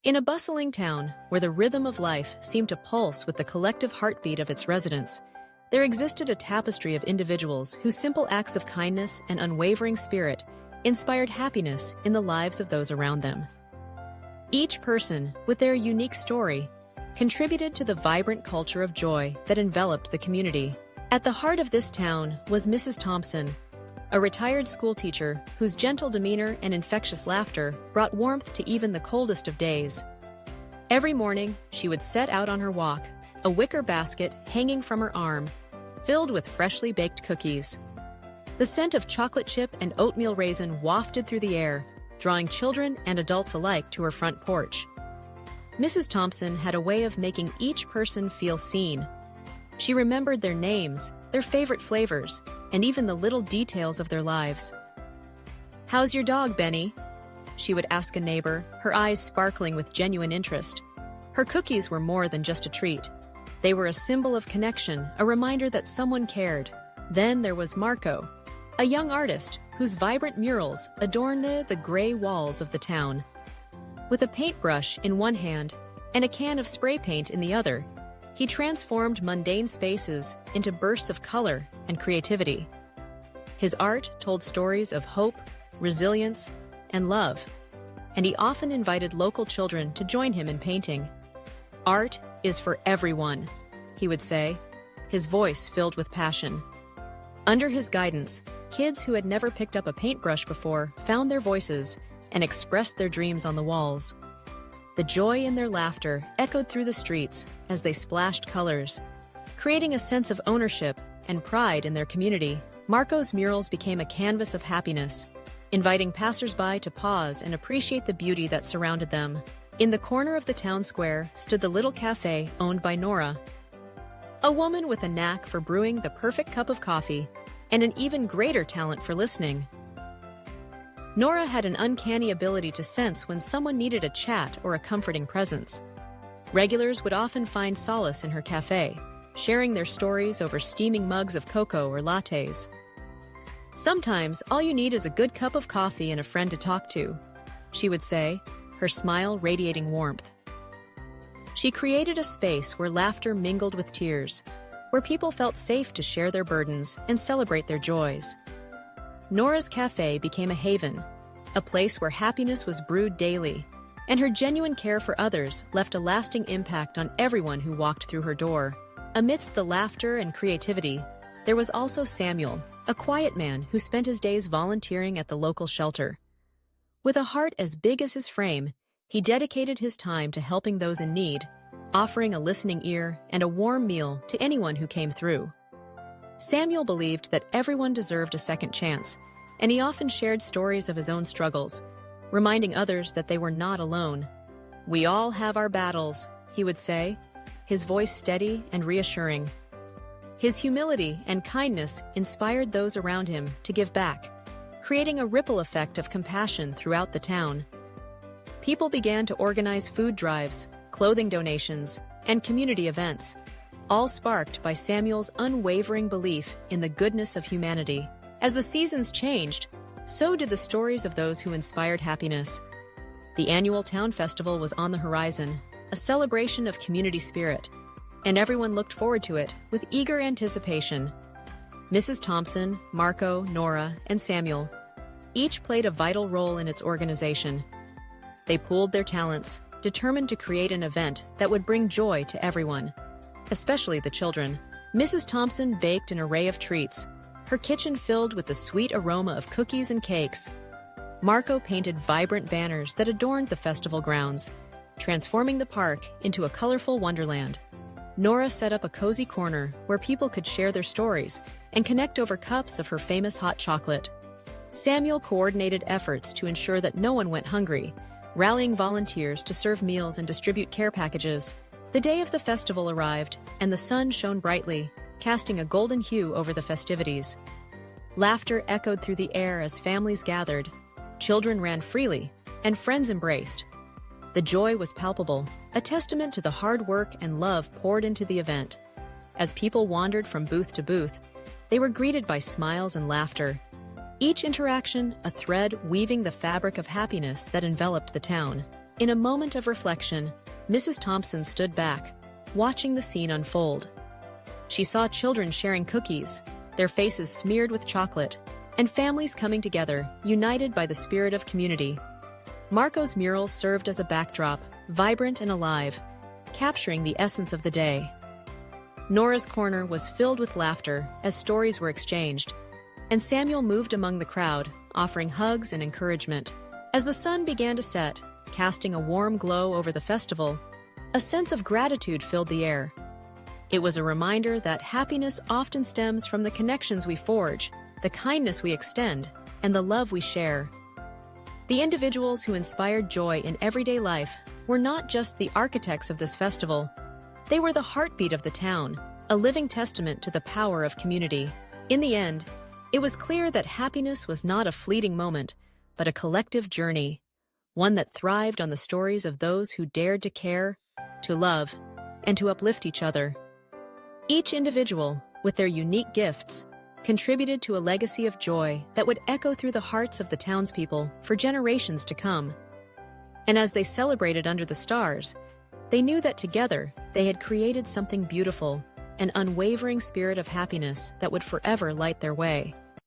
In a bustling town where the rhythm of life seemed to pulse with the collective heartbeat of its residents, there existed a tapestry of individuals whose simple acts of kindness and unwavering spirit inspired happiness in the lives of those around them. Each person, with their unique story, contributed to the vibrant culture of joy that enveloped the community. At the heart of this town was Mrs. Thompson, a retired schoolteacher whose gentle demeanor and infectious laughter brought warmth to even the coldest of days. Every morning, she would set out on her walk, a wicker basket hanging from her arm, filled with freshly baked cookies. The scent of chocolate chip and oatmeal raisin wafted through the air, drawing children and adults alike to her front porch. Mrs. Thompson had a way of making each person feel seen. She remembered their names, their favorite flavors, and even the little details of their lives. "How's your dog, Benny?" she would ask a neighbor, her eyes sparkling with genuine interest. Her cookies were more than just a treat. They were a symbol of connection, a reminder that someone cared. Then there was Marco, a young artist whose vibrant murals adorned the gray walls of the town. With a paintbrush in one hand and a can of spray paint in the other, he transformed mundane spaces into bursts of color and creativity. His art told stories of hope, resilience, and love, and he often invited local children to join him in painting. "Art is for everyone," he would say, his voice filled with passion. Under his guidance, kids who had never picked up a paintbrush before found their voices and expressed their dreams on the walls. The joy in their laughter echoed through the streets as they splashed colors, creating a sense of ownership and pride in their community. Marco's murals became a canvas of happiness, inviting passersby to pause and appreciate the beauty that surrounded them. In the corner of the town square stood the little cafe owned by Nora, a woman with a knack for brewing the perfect cup of coffee and an even greater talent for listening. Nora had an uncanny ability to sense when someone needed a chat or a comforting presence. Regulars would often find solace in her cafe, sharing their stories over steaming mugs of cocoa or lattes. "Sometimes all you need is a good cup of coffee and a friend to talk to," she would say, her smile radiating warmth. She created a space where laughter mingled with tears, where people felt safe to share their burdens and celebrate their joys. Nora's cafe became a haven, a place where happiness was brewed daily, and her genuine care for others left a lasting impact on everyone who walked through her door. Amidst the laughter and creativity, there was also Samuel, a quiet man who spent his days volunteering at the local shelter. With a heart as big as his frame, he dedicated his time to helping those in need, offering a listening ear and a warm meal to anyone who came through. Samuel believed that everyone deserved a second chance, and he often shared stories of his own struggles, reminding others that they were not alone. "We all have our battles," he would say, his voice steady and reassuring. His humility and kindness inspired those around him to give back, creating a ripple effect of compassion throughout the town. People began to organize food drives, clothing donations, and community events, all sparked by Samuel's unwavering belief in the goodness of humanity. As the seasons changed, so did the stories of those who inspired happiness. The annual town festival was on the horizon, a celebration of community spirit, and everyone looked forward to it with eager anticipation. Mrs. Thompson, Marco, Nora, and Samuel each played a vital role in its organization. They pooled their talents, determined to create an event that would bring joy to everyone, especially the children. Mrs. Thompson baked an array of treats, her kitchen filled with the sweet aroma of cookies and cakes. Marco painted vibrant banners that adorned the festival grounds, transforming the park into a colorful wonderland. Nora set up a cozy corner where people could share their stories and connect over cups of her famous hot chocolate. Samuel coordinated efforts to ensure that no one went hungry, rallying volunteers to serve meals and distribute care packages. The day of the festival arrived, and the sun shone brightly, casting a golden hue over the festivities. Laughter echoed through the air as families gathered, children ran freely, and friends embraced. The joy was palpable, a testament to the hard work and love poured into the event. As people wandered from booth to booth, they were greeted by smiles and laughter, each interaction a thread weaving the fabric of happiness that enveloped the town. In a moment of reflection, Mrs. Thompson stood back, watching the scene unfold. She saw children sharing cookies, their faces smeared with chocolate, and families coming together, united by the spirit of community. Marco's murals served as a backdrop, vibrant and alive, capturing the essence of the day. Nora's corner was filled with laughter as stories were exchanged, and Samuel moved among the crowd, offering hugs and encouragement. As the sun began to set, casting a warm glow over the festival, a sense of gratitude filled the air. It was a reminder that happiness often stems from the connections we forge, the kindness we extend, and the love we share. The individuals who inspired joy in everyday life were not just the architects of this festival. They were the heartbeat of the town, a living testament to the power of community. In the end, it was clear that happiness was not a fleeting moment, but a collective journey, one that thrived on the stories of those who dared to care, to love, and to uplift each other. Each individual, with their unique gifts, contributed to a legacy of joy that would echo through the hearts of the townspeople for generations to come. And as they celebrated under the stars, they knew that together they had created something beautiful, an unwavering spirit of happiness that would forever light their way.